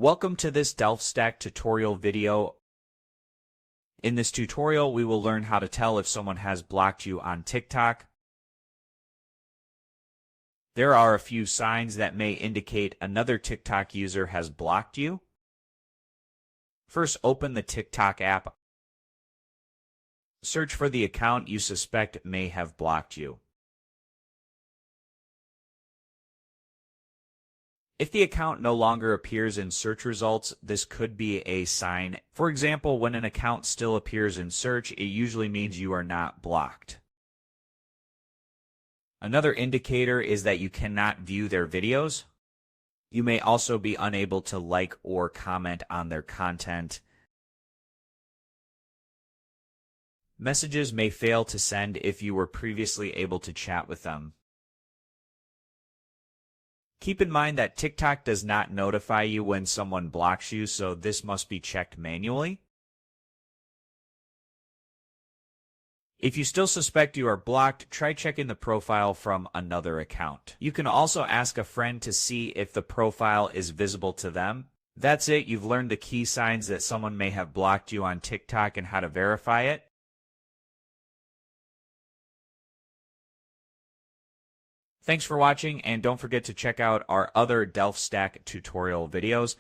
Welcome to this DelfStack tutorial video. In this tutorial, we will learn how to tell if someone has blocked you on TikTok. There are a few signs that may indicate another TikTok user has blocked you. First, open the TikTok app. Search for the account you suspect may have blocked you. If the account no longer appears in search results, this could be a sign. For example, when an account still appears in search, it usually means you are not blocked. Another indicator is that you cannot view their videos. You may also be unable to like or comment on their content. Messages may fail to send if you were previously able to chat with them. Keep in mind that TikTok does not notify you when someone blocks you, so this must be checked manually. If you still suspect you are blocked, try checking the profile from another account. You can also ask a friend to see if the profile is visible to them. That's it. You've learned the key signs that someone may have blocked you on TikTok and how to verify it. Thanks for watching, and don't forget to check out our other DelfStack tutorial videos.